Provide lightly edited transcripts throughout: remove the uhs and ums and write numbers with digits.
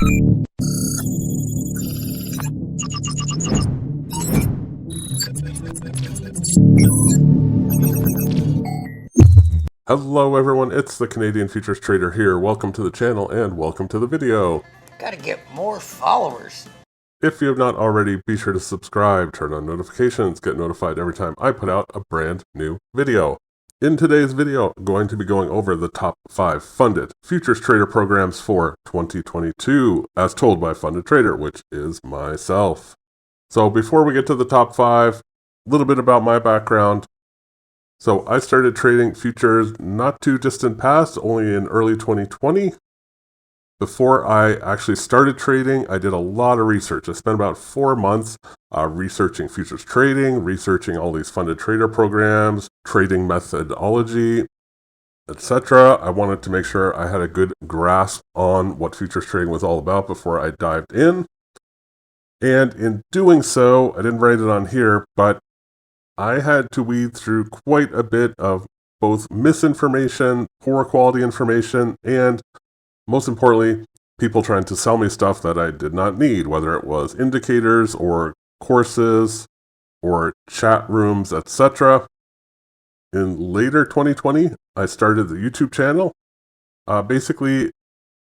Hello everyone, it's the Canadian Futures Trader here. Welcome to the channel and welcome to the video. Gotta get more followers. If you have not already, be sure to subscribe, turn on notifications, get notified every time I put out a brand new video. In today's video, I'm going to be going over the top 5 funded futures trader programs for 2022, as told by Funded Trader, which is myself. So before we get to the top 5, a little bit about my background. So I started trading futures not too distant past, only in early 2020. Before I actually started trading, I did a lot of research. I spent about 4 months researching futures trading, researching all these funded trader programs, trading methodology, etc. I wanted to make sure I had a good grasp on what futures trading was all about before I dived in. And in doing so, I didn't write it on here, but I had to weed through quite a bit of both misinformation, poor quality information, and most importantly, people trying to sell me stuff that I did not need, whether it was indicators or courses or chat rooms, etc. In later 2020, I started the YouTube channel. Basically,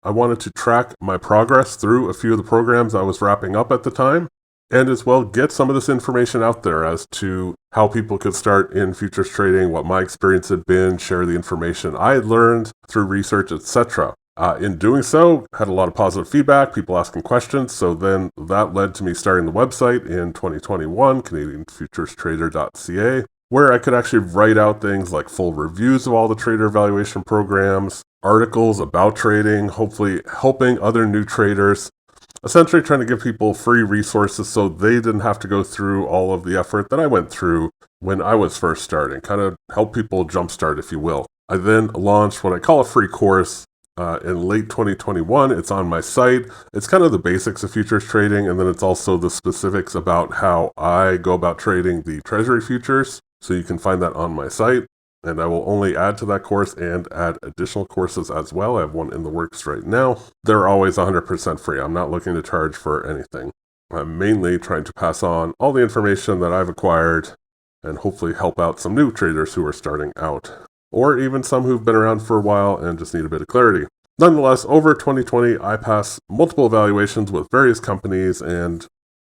I wanted to track my progress through a few of the programs I was wrapping up at the time, and as well get some of this information out there as to how people could start in futures trading, what my experience had been, share the information I had learned through research, etc. In doing so, had a lot of positive feedback, people asking questions, so then that led to me starting the website in 2021, CanadianFuturesTrader.ca, where I could actually write out things like full reviews of all the trader evaluation programs, articles about trading, hopefully helping other new traders, essentially trying to give people free resources so they didn't have to go through all of the effort that I went through when I was first starting, kind of help people jumpstart, if you will. I then launched what I call a free course in late 2021. It's on my site. It's kind of the basics of futures trading, and then it's also the specifics about how I go about trading the treasury futures. So you can find that on my site. And I will only add to that course and add additional courses as well. I have one in the works right now. They're always 100% free. I'm not looking to charge for anything. I'm mainly trying to pass on all the information that I've acquired and hopefully help out some new traders who are starting out, or even some who've been around for a while and just need a bit of clarity. Nonetheless, over 2020, I passed multiple evaluations with various companies and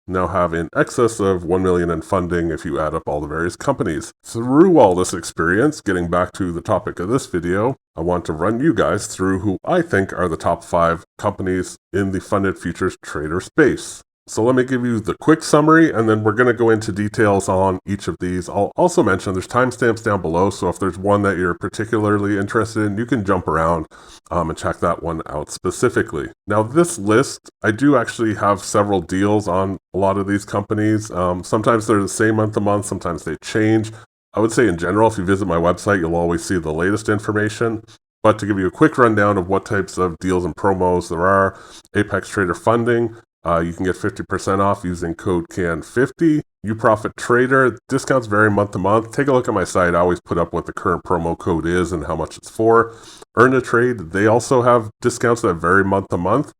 now have in excess of $1 million in funding if you add up all the various companies. Through all this experience, getting back to the topic of this video, I want to run you guys through who I think are the top 5 companies in the funded futures trader space. So let me give you the quick summary, and then we're going to go into details on each of these. I'll also mention there's timestamps down below, so if there's one that you're particularly interested in, you can jump around and check that one out specifically. Now, this list, I do actually have several deals on a lot of these companies. Sometimes they're the same month to month, sometimes they change. I would say in general, if you visit my website, you'll always see the latest information. But to give you a quick rundown of what types of deals and promos there are, Apex Trader Funding, you can get 50% off using code CAN50. Uprofit Trader, discounts vary month to month. Take a look at my site. I always put up what the current promo code is and how much it's for. Earn a Trade, they also have discounts that vary month to month.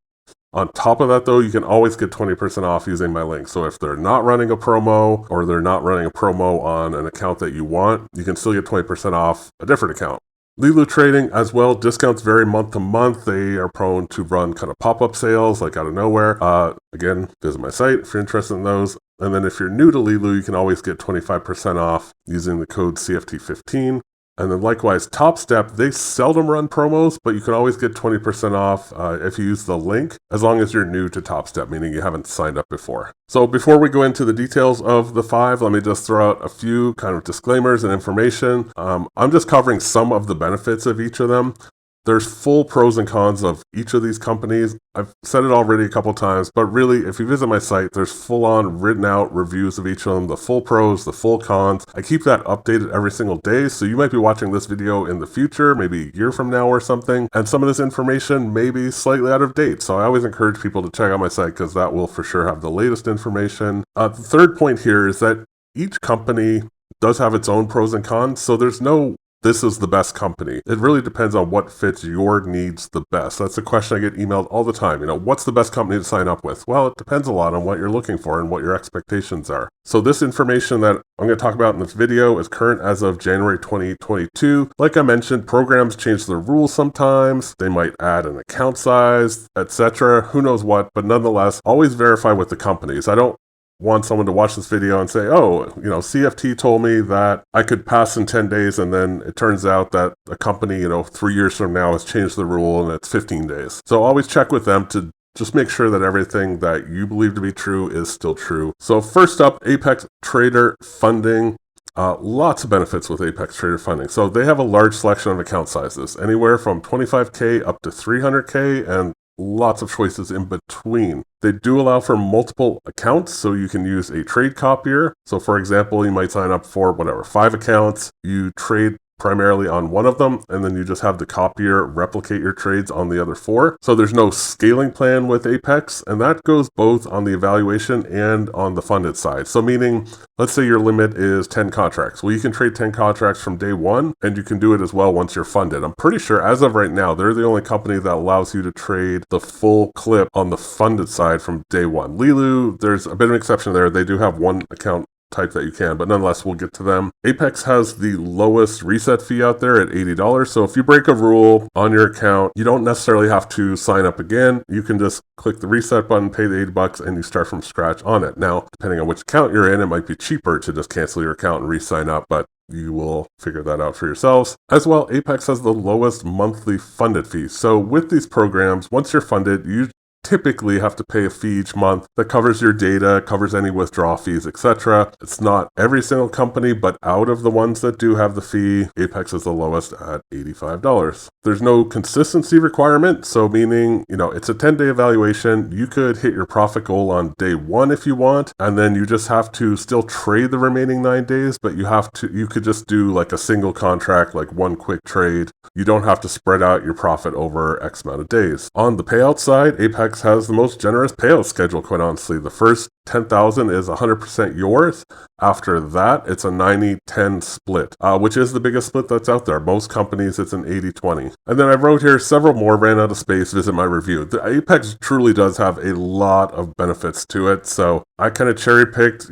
On top of that, though, you can always get 20% off using my link. So if they're not running a promo or they're not running a promo on an account that you want, you can still get 20% off a different account. Leeloo Trading as well, discounts vary month to month. They are prone to run kind of pop-up sales like out of nowhere. Again, visit my site if you're interested in those. And then if you're new to Leeloo, you can always get 25% off using the code CFT15. And then likewise, TopStep, they seldom run promos, but you can always get 20% off if you use the link, as long as you're new to TopStep, meaning you haven't signed up before. So before we go into the details of the 5, let me just throw out a few kind of disclaimers and information. I'm just covering some of the benefits of each of them. There's full pros and cons of each of these companies. I've said it already a couple times, but really, if you visit my site, there's full-on written out reviews of each of them, the full pros, the full cons. I keep that updated every single day, so you might be watching this video in the future, maybe a year from now or something, and some of this information may be slightly out of date. So I always encourage people to check out my site because that will for sure have the latest information. The third point here is that each company does have its own pros and cons, so there's no this is the best company. It really depends on what fits your needs the best. That's a question I get emailed all the time. What's the best company to sign up with? Well, it depends a lot on what you're looking for and what your expectations are. So this information that I'm going to talk about in this video is current as of January 2022. Like I mentioned, programs change their rules sometimes. They might add an account size, etc. Who knows what, but nonetheless, always verify with the companies. I don't want someone to watch this video and say, oh, CFT told me that I could pass in 10 days, and then it turns out that a company, 3 years from now has changed the rule and it's 15 days. So always check with them to just make sure that everything that you believe to be true is still true. So first up, Apex Trader funding. Lots of benefits with Apex Trader funding. So they have a large selection of account sizes, anywhere from 25K up to 300K, and lots of choices in between. They do allow for multiple accounts, so you can use a trade copier. So for example, you might sign up for 5 accounts. You trade primarily on one of them, and then you just have the copier replicate your trades on the other 4. So there's no scaling plan with Apex, and that goes both on the evaluation and on the funded side. So meaning, let's say your limit is 10 contracts. Well, you can trade 10 contracts from day one, and you can do it as well once you're funded. I'm pretty sure as of right now, they're the only company that allows you to trade the full clip on the funded side from day one. Leeloo, there's a bit of an exception there. They do have one account type that you can, but nonetheless, we'll get to them. Apex has the lowest reset fee out there at $80. So if you break a rule on your account, you don't necessarily have to sign up again. You can just click the reset button, pay the $80, and you start from scratch on it. Now, depending on which account you're in, it might be cheaper to just cancel your account and re-sign up, but you will figure that out for yourselves. As well, Apex has the lowest monthly funded fee. So with these programs, once you're funded, you typically have to pay a fee each month that covers your data, covers any withdrawal fees, etc. It's not every single company, but out of the ones that do have the fee, Apex is the lowest at $85. There's no consistency requirement, so meaning, it's a 10-day evaluation. You could hit your profit goal on day 1 if you want, and then you just have to still trade the remaining 9 days, but you could just do like a single contract, like one quick trade. You don't have to spread out your profit over X amount of days. On the payout side, Apex has the most generous payout schedule, quite honestly. The first 10,000 is 100% yours. After that, it's a 90-10 split, which is the biggest split that's out there. Most companies, it's an 80-20. And then I wrote here several more, ran out of space, visit my review. The Apex truly does have a lot of benefits to it. So I kind of cherry picked,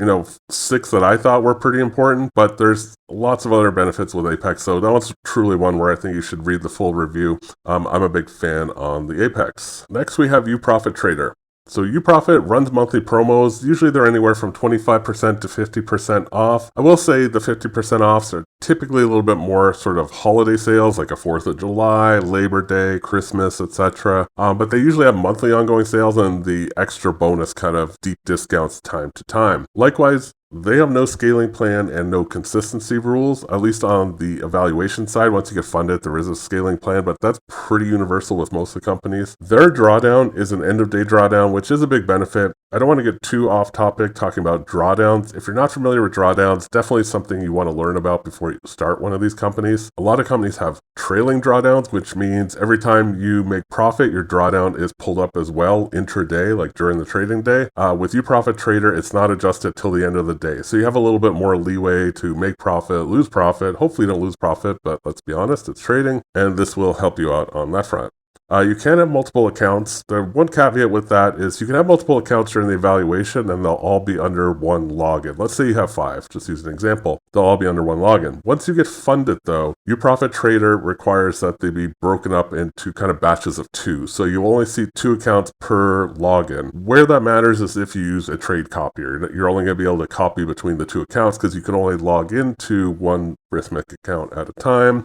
6 that I thought were pretty important, but there's lots of other benefits with Apex. So that one's truly one where I think you should read the full review. I'm a big fan on the Apex. Next, we have Uprofit Trader. So Uprofit runs monthly promos. Usually they're anywhere from 25% to 50% off. I will say the 50% offs are typically a little bit more sort of holiday sales, like a 4th of July, Labor Day, Christmas, etc. But they usually have monthly ongoing sales and the extra bonus kind of deep discounts time to time. Likewise, they have no scaling plan and no consistency rules, at least on the evaluation side. Once you get funded, there is a scaling plan, but that's pretty universal with most of the companies. Their drawdown is an end-of-day drawdown, which is a big benefit. I don't want to get too off topic talking about drawdowns. If you're not familiar with drawdowns, definitely something you want to learn about before you start one of these companies. A lot of companies have trailing drawdowns, which means every time you make profit, your drawdown is pulled up as well intraday, like during the trading day. With Uprofit Trader, it's not adjusted till the end of the day. So you have a little bit more leeway to make profit, lose profit. Hopefully you don't lose profit, but let's be honest, it's trading, and this will help you out on that front. You can have multiple accounts. The one caveat with that is you can have multiple accounts during the evaluation and they'll all be under one login. Let's say you have 5, just use an example. They'll all be under one login. Once you get funded though, Uprofit Trader requires that they be broken up into kind of batches of 2. So you only see 2 accounts per login. Where that matters is if you use a trade copier. You're only going to be able to copy between the 2 accounts because you can only log into one Rhythmic account at a time.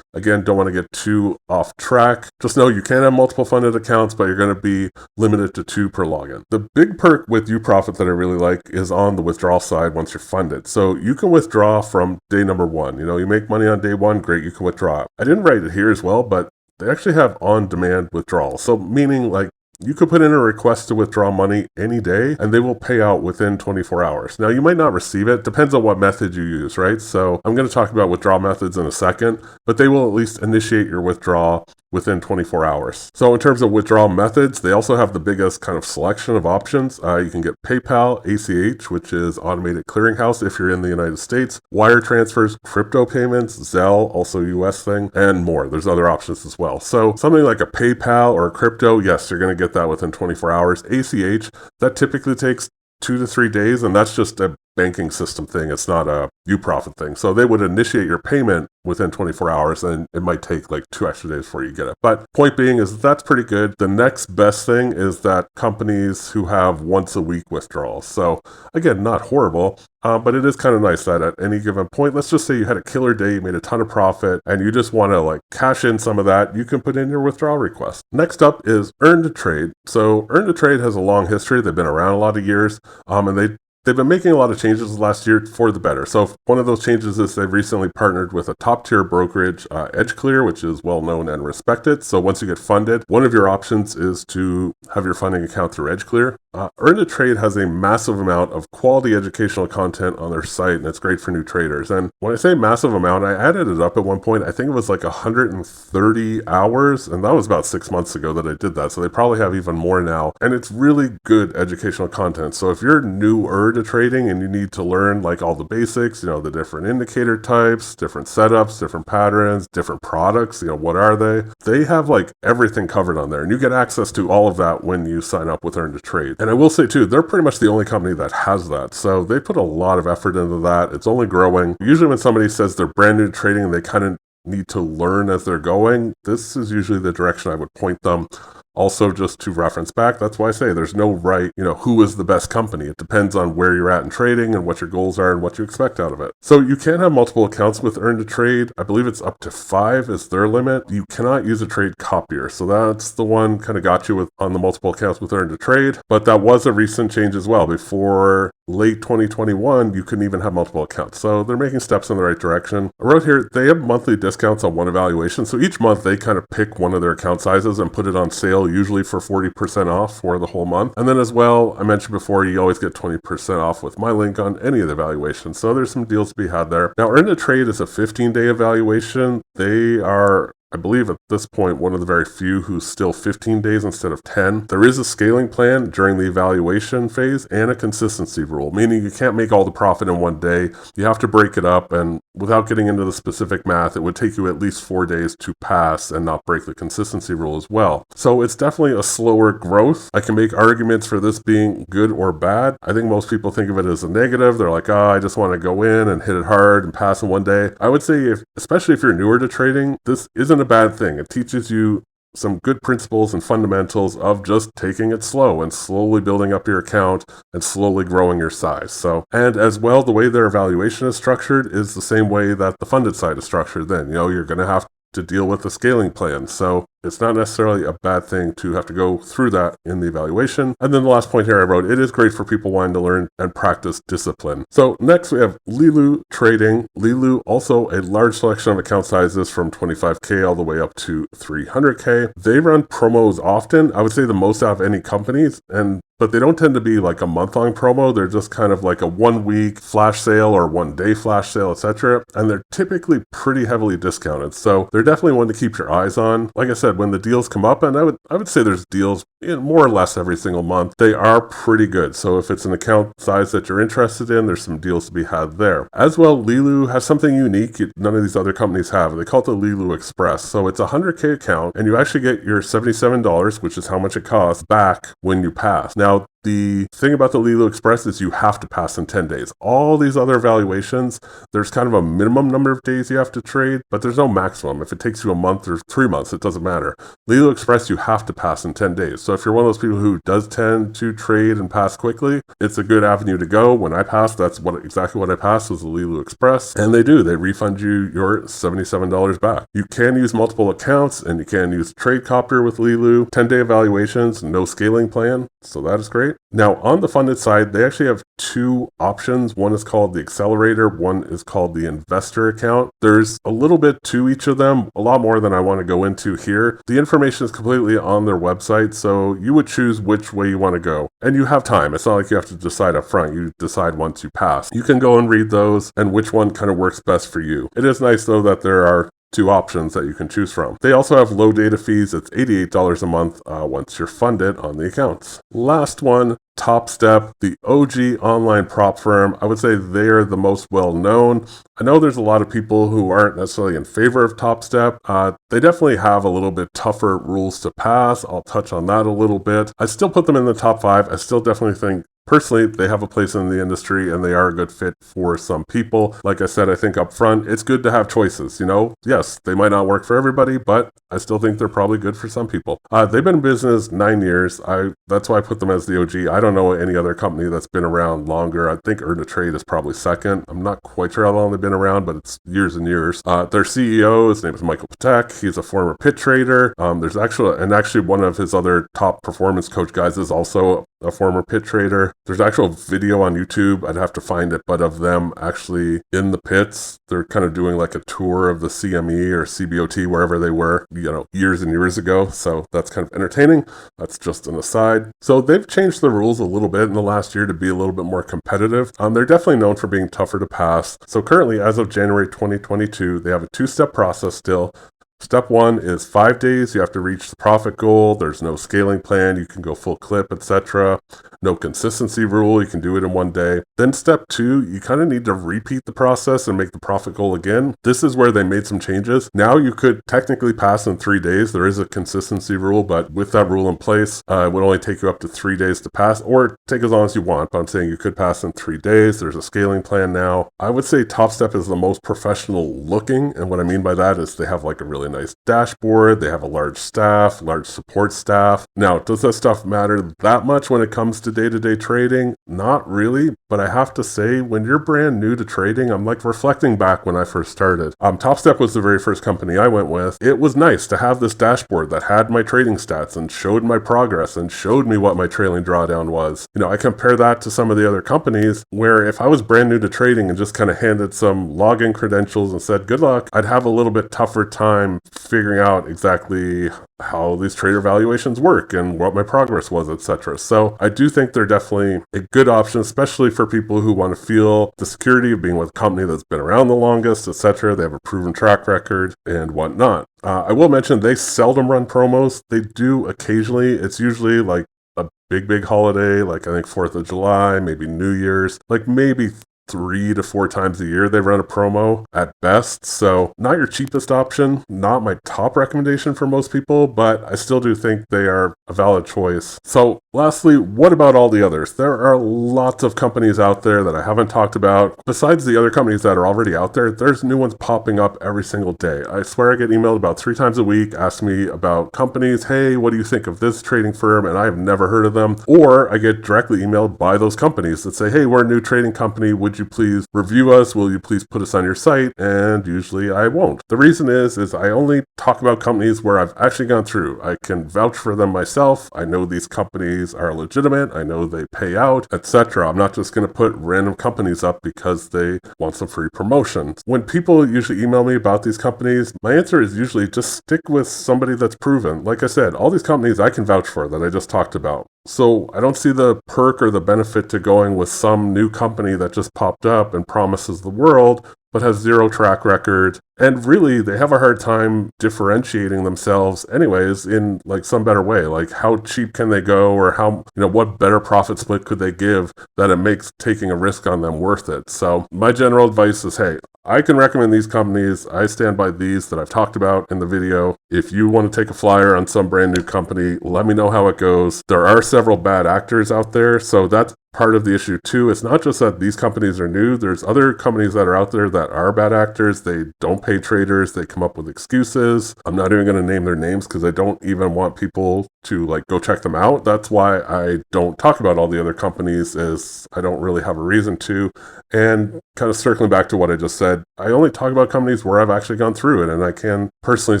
Again, don't want to get too off track. Just know you can have multiple funded accounts, but you're going to be limited to 2 per login. The big perk with Uprofit that I really like is on the withdrawal side once you're funded. So you can withdraw from day number 1. You make money on day 1, great, you can withdraw. I didn't write it here as well, but they actually have on-demand withdrawal. So meaning like you could put in a request to withdraw money any day and they will pay out within 24 hours. Now, you might not receive it. Depends on what method you use, right? So I'm going to talk about withdrawal methods in a second, but they will at least initiate your withdrawal within 24 hours. So in terms of withdrawal methods, they also have the biggest kind of selection of options. You can get PayPal, ACH, which is automated clearinghouse if you're in the United States, wire transfers, crypto payments, Zelle, also US thing, and more. There's other options as well. So something like a PayPal or a crypto, yes, you're going to get that within 24 hours. ACH, that typically takes 2 to 3 days, and that's just a banking system thing. It's not a Uprofit thing. So they would initiate your payment within 24 hours, and it might take like 2 extra days before you get it. But point being is that's pretty good. The next best thing is that companies who have once a week withdrawals. So again, not horrible, but it is kind of nice that at any given point, let's just say you had a killer day, you made a ton of profit, and you just want to like cash in some of that, you can put in your withdrawal request. Next up is Earn to Trade. So Earn to Trade has a long history. They've been around a lot of years, and they've been making a lot of changes last year for the better. So one of those changes is they've recently partnered with a top-tier brokerage, EdgeClear, which is well-known and respected. So once you get funded, one of your options is to have your funding account through EdgeClear. Earn to Trade has a massive amount of quality educational content on their site, and it's great for new traders. And when I say massive amount, I added it up at one point. I think it was like 130 hours, and that was about 6 months ago that I did that. So they probably have even more now. And it's really good educational content. So if you're newer to trading and you need to learn like all the basics, the different indicator types, different setups, different patterns, different products, what are they? They have like everything covered on there, and you get access to all of that when you sign up with Earn to Trade. And I will say too, they're pretty much the only company that has that. So they put a lot of effort into that. It's only growing. Usually when somebody says they're brand new to trading and they kind of need to learn as they're going, this is usually the direction I would point them. Also, just to reference back, that's why I say there's no right, who is the best company. It depends on where you're at in trading and what your goals are and what you expect out of it. So you can have multiple accounts with Earn to Trade. I believe it's up to 5 is their limit. You cannot use a trade copier. So that's the one kind of got you on the multiple accounts with Earn to Trade. But that was a recent change as well. Before late 2021, you couldn't even have multiple accounts. So they're making steps in the right direction. I wrote here, they have monthly discounts on one evaluation. So each month they kind of pick one of their account sizes and put it on sale, usually for 40% off for the whole month. And then as well, I mentioned before, you always get 20% off with my link on any of the evaluations. So there's some deals to be had there. Now, Earn to Trade is a 15-day evaluation. They are, I believe at this point, one of the very few who's still 15 days instead of 10. There is a scaling plan during the evaluation phase and a consistency rule, meaning you can't make all the profit in one day. You have to break it up, and without getting into the specific math, it would take you at least 4 days to pass and not break the consistency rule as well. So it's definitely a slower growth. I can make arguments for this being good or bad. I think most people think of it as a negative. They're like, I just want to go in and hit it hard and pass in one day. I would say, especially if you're newer to trading, this isn't a bad thing. It teaches you some good principles and fundamentals of just taking it slow and slowly building up your account and slowly growing your size. So, and as well, the way their evaluation is structured is the same way that the funded side is structured. Then, you're going to have to deal with the scaling plan. So it's not necessarily a bad thing to have to go through that in the evaluation. And then the last point here I wrote, it is great for people wanting to learn and practice discipline. So next we have Leeloo Trading. Leeloo, also a large selection of account sizes from 25K all the way up to 300K. They run promos often. I would say the most out of any companies, but they don't tend to be like a month-long promo. They're just kind of like a 1 week flash sale or 1 day flash sale, etc. And they're typically pretty heavily discounted. So they're definitely one to keep your eyes on. Like I said, when the deals come up, and I would say there's deals more or less every single month, they are pretty good. So if it's an account size that you're interested in, there's some deals to be had there. As well, Leeloo has something unique none of these other companies have. They call it the Leeloo Express. So it's a 100K account, and you actually get your $77, which is how much it costs, back when you pass. Now, the thing about the Leeloo Express is you have to pass in 10 days. All these other evaluations, there's kind of a minimum number of days you have to trade, but there's no maximum. If it takes you a month or 3 months, it doesn't matter. Leeloo Express, you have to pass in 10 days. So if you're one of those people who does tend to trade and pass quickly, it's a good avenue to go. When I passed, that's exactly what I passed was the Leeloo Express. And they refund you your $77 back. You can use multiple accounts, and you can use trade copter with Leeloo. 10-day evaluations, no scaling plan. So that is great. Now, on the funded side, they actually have 2 options. One is called the Accelerator. One is called the Investor account. There's a little bit to each of them, a lot more than I want to go into here. The information is completely on their website, so you would choose which way you want to go. And you have time. It's not like you have to decide up front. You decide once you pass. You can go and read those and which one kind of works best for you. It is nice, though, that there are two options that you can choose from. They also have low data fees. It's $88 a month once you're funded on the accounts. Last one, TopStep, the OG online prop firm. I would say they are the most well known. I know there's a lot of people who aren't necessarily in favor of TopStep. They definitely have a little bit tougher rules to pass. I'll touch on that a little bit. I still put them in the top 5. I still definitely think personally, they have a place in the industry and they are a good fit for some people. Like I said, I think up front, it's good to have choices. Yes, they might not work for everybody, but I still think they're probably good for some people. They've been in business 9 years. That's why I put them as the OG. I don't know any other company that's been around longer. I think Earn to Trade is probably second. I'm not quite sure how long they've been around, but it's years and years. Their CEO, his name is Michael Patek. He's a former pit trader. Actually one of his other top performance coach guys is also a former pit trader. There's actual video on YouTube, I'd have to find it, but of them actually in the pits. They're kind of doing like a tour of the CME or CBOT, wherever they were, years and years ago. So that's kind of entertaining. That's just an aside. So they've changed the rules a little bit in the last year to be a little bit more competitive. They're definitely known for being tougher to pass. So currently, as of January 2022, they have a 2-step process still. Step 1 is 5 days. You have to reach the profit goal. There's no scaling plan. You can go full clip, etc. No consistency rule. You can do it in 1 day. Then step 2, you kind of need to repeat the process and make the profit goal again. This is where they made some changes. Now you could technically pass in 3 days. There is a consistency rule, but with that rule in place, it would only take you up to 3 days to pass, or take as long as you want. But I'm saying you could pass in 3 days. There's a scaling plan now. I would say TopStep is the most professional looking. And what I mean by that is they have like a really nice dashboard. They have a large staff, large support staff. Now, does that stuff matter that much when it comes to day-to-day trading? Not really, but I have to say, when you're brand new to trading, I'm like reflecting back when I first started. TopStep was the very first company I went with. It was nice to have this dashboard that had my trading stats and showed my progress and showed me what my trailing drawdown was. I compare that to some of the other companies where if I was brand new to trading and just kind of handed some login credentials and said, good luck, I'd have a little bit tougher time figuring out exactly how these trader valuations work and what my progress was, etc. So I do think they're definitely a good option, especially for people who want to feel the security of being with a company that's been around the longest, etc. They have a proven track record and whatnot. I will mention they seldom run promos. They do occasionally. It's usually like a big holiday, like I think 4th of July, maybe New Year's, like maybe 3 to 4 times a year they run a promo at best. So not your cheapest option, not my top recommendation for most people, but I still do think they are a valid choice. So lastly, what about all the others? There are lots of companies out there that I haven't talked about. Besides the other companies that are already out there, there's new ones popping up every single day. I swear I get emailed about 3 times a week, ask me about companies. Hey, what do you think of this trading firm? And I have never heard of them. Or I get directly emailed by those companies that say, hey, we're a new trading company. Would you please review us? Will you please put us on your site? And usually I won't. The reason is I only talk about companies where I've actually gone through. I can vouch for them myself. I know these companies are legitimate. I know they pay out, etc. I'm not just going to put random companies up because they want some free promotions. When people usually email me about these companies, my answer is usually just stick with somebody that's proven. Like I said, all these companies I can vouch for that I just talked about. So I don't see the perk or the benefit to going with some new company that just popped up and promises the world, but has zero track record. And really, they have a hard time differentiating themselves anyways in like some better way. Like how cheap can they go, or how, what better profit split could they give that it makes taking a risk on them worth it? So my general advice is, hey, I can recommend these companies. I stand by these that I've talked about in the video. If you want to take a flyer on some brand new company, let me know how it goes. There are several bad actors out there, so that's part of the issue too. It's not just that these companies are new. There's other companies that are out there that are bad actors. They don't pay traders. They come up with excuses. I'm not even going to name their names because I don't even want people to like go check them out. That's why I don't talk about all the other companies, is I don't really have a reason to. And kind of circling back to what I just said, I only talk about companies where I've actually gone through it, and I can personally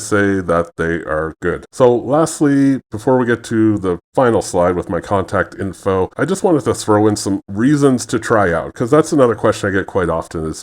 say that they are good. So lastly, before we get to the final slide with my contact info, I just wanted to throw in some reasons to try out, because that's another question I get quite often is,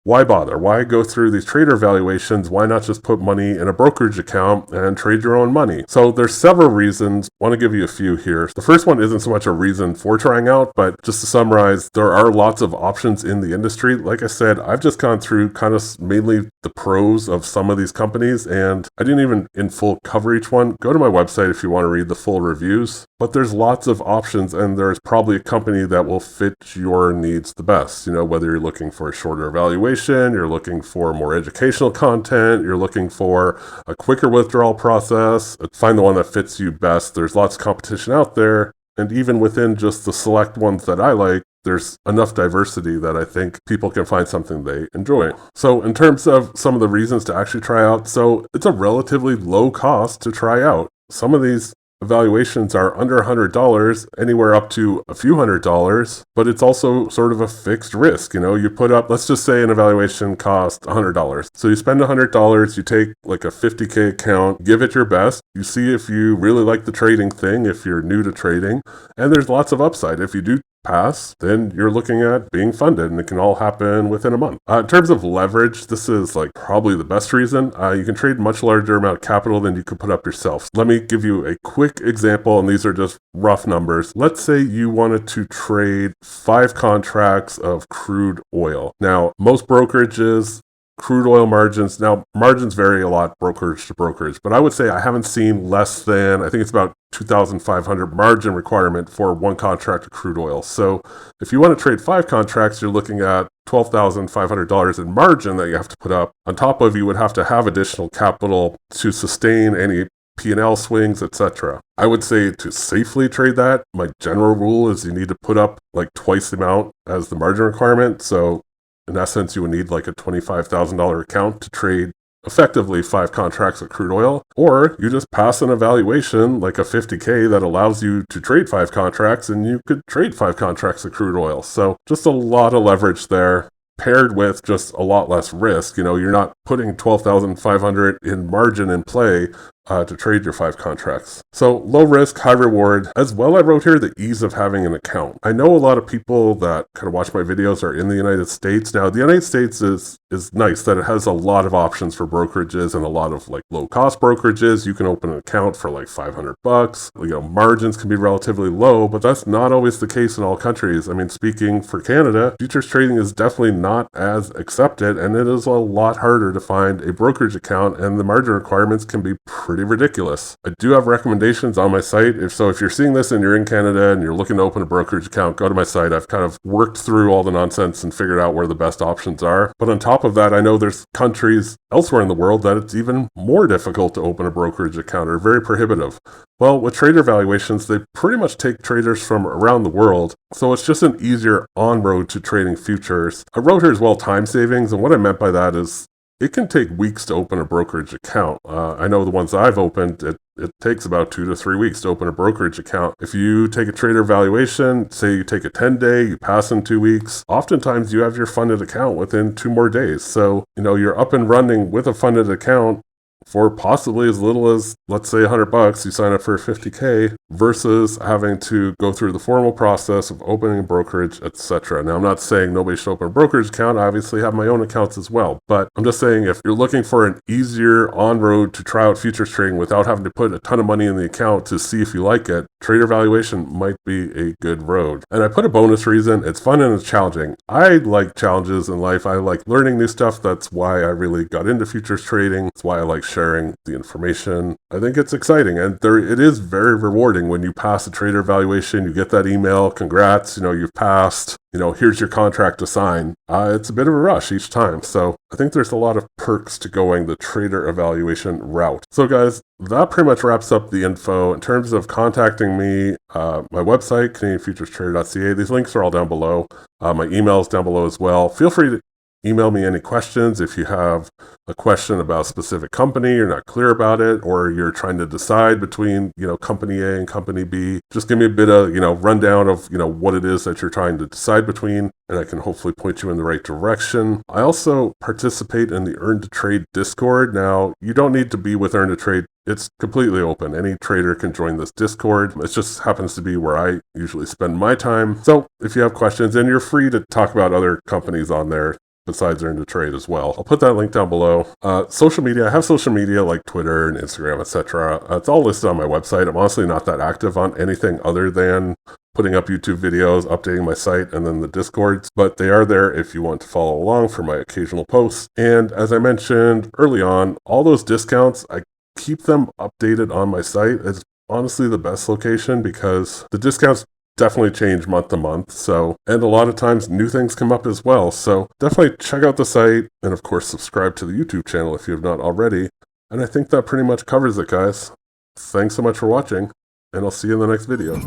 why bother? Why go through these trader valuations? Why not just put money in a brokerage account and trade your own money? So there's several reasons. I want to give you a few here. The first one isn't so much a reason for trying out, but just to summarize, there are lots of options in the industry. Like I said, I've just gone through kind of mainly the pros of some of these companies, and I didn't even in full cover each one. Go to my website if you want to read the full reviews. But there's lots of options, and there's probably a company that will fit your needs the best. Whether you're looking for a shorter evaluation, you're looking for more educational content, you're looking for a quicker withdrawal process, find the one that fits you best. There's lots of competition out there, and even within just the select ones that I like, there's enough diversity that I think people can find something they enjoy. So in terms of some of the reasons to actually try out, so it's a relatively low cost to try out. Some of these evaluations are under $100, anywhere up to a few $100s, but it's also sort of a fixed risk. You put up, let's just say an evaluation costs $100. So you spend $100, you take like a $50K account, give it your best, you see if you really like the trading thing, if you're new to trading, and there's lots of upside. If you do pass, then you're looking at being funded, and it can all happen within a month. In terms of leverage, this is like probably the best reason. You can trade much larger amount of capital than you could put up yourself. Let me give you a quick example, and these are just rough numbers. Let's say you wanted to trade 5 contracts of crude oil. Now, most brokerages, crude oil margins, now margins vary a lot brokerage to brokerage, but I would say I haven't seen less than, I think it's about 2,500 margin requirement for one contract of crude oil. So if you want to trade 5 contracts, you're looking at $12,500 in margin that you have to put up. On top of, you would have to have additional capital to sustain any P&L swings, etc. I would say to safely trade that, my general rule is you need to put up like twice the amount as the margin requirement. So in essence, you would need like a $25,000 account to trade effectively 5 contracts of crude oil, or you just pass an evaluation like a $50K that allows you to trade 5 contracts, and you could trade 5 contracts of crude oil. So just a lot of leverage there, paired with just a lot less risk. You're not putting $12,500 in margin in play to trade your 5 contracts. So low risk, high reward. As well, I wrote here the ease of having an account. I know a lot of people that kind of watch my videos are in the United States. Now, the United States is nice that it has a lot of options for brokerages and a lot of like low cost brokerages. You can open an account for like $500. Margins can be relatively low, but that's not always the case in all countries. I mean, speaking for Canada, futures trading is definitely not as accepted, and it is a lot harder to find a brokerage account, and the margin requirements can be pretty ridiculous. I do have recommendations on my site. If you're seeing this and you're in Canada and you're looking to open a brokerage account, go to my site. I've kind of worked through all the nonsense and figured out where the best options are. But on top of that, I know there's countries elsewhere in the world that it's even more difficult to open a brokerage account, or very prohibitive. Well, with trader valuations, they pretty much take traders from around the world, so it's just an easier on-road to trading futures. I wrote here as well time savings, and what I meant by that is it can take weeks to open a brokerage account. I know the ones I've opened, it takes about 2 to 3 weeks to open a brokerage account. If you take a trader valuation, say you take a 10-day, you pass in 2 weeks, oftentimes you have your funded account within 2 more days. So, you're up and running with a funded account for possibly as little as, let's say, $100. You sign up for a $50K versus having to go through the formal process of opening a brokerage, etc. Now, I'm not saying nobody should open a brokerage account. I obviously have my own accounts as well. But I'm just saying, if you're looking for an easier on-road to try out futures trading without having to put a ton of money in the account to see if you like it, trader valuation might be a good road. And I put a bonus reason. It's fun and it's challenging. I like challenges in life. I like learning new stuff. That's why I really got into futures trading. That's why I like sharing the information. I think it's exciting, and it is very rewarding when you pass a trader evaluation. You get that email, congrats, you've passed, here's your contract to sign. It's a bit of a rush each time, so I think there's a lot of perks to going the trader evaluation route. So guys, that pretty much wraps up the info. In terms of contacting me, my website, CanadianFuturesTrader.ca, these links are all down below. My email is down below as well. Feel free to email me any questions. If you have a question about a specific company, you're not clear about it, or you're trying to decide between, company A and company B, just give me a bit of, rundown of, what it is that you're trying to decide between, and I can hopefully point you in the right direction. I also participate in the Earn to Trade Discord. Now, you don't need to be with Earn to Trade. It's completely open. Any trader can join this Discord. It just happens to be where I usually spend my time. So if you have questions, and you're free to talk about other companies on there, besides they're into trade as well. I'll put that link down below. Social media, I have social media like Twitter and Instagram, etc. It's all listed on my website. I'm honestly not that active on anything other than putting up YouTube videos, updating my site, and then the Discords, but they are there if you want to follow along for my occasional posts. And as I mentioned early on, all those discounts, I keep them updated on my site. It's honestly the best location because the discounts definitely change month to month. And a lot of times new things come up as well. So definitely check out the site and of course subscribe to the YouTube channel if you have not already. And I think that pretty much covers it, guys. Thanks so much for watching, and I'll see you in the next video.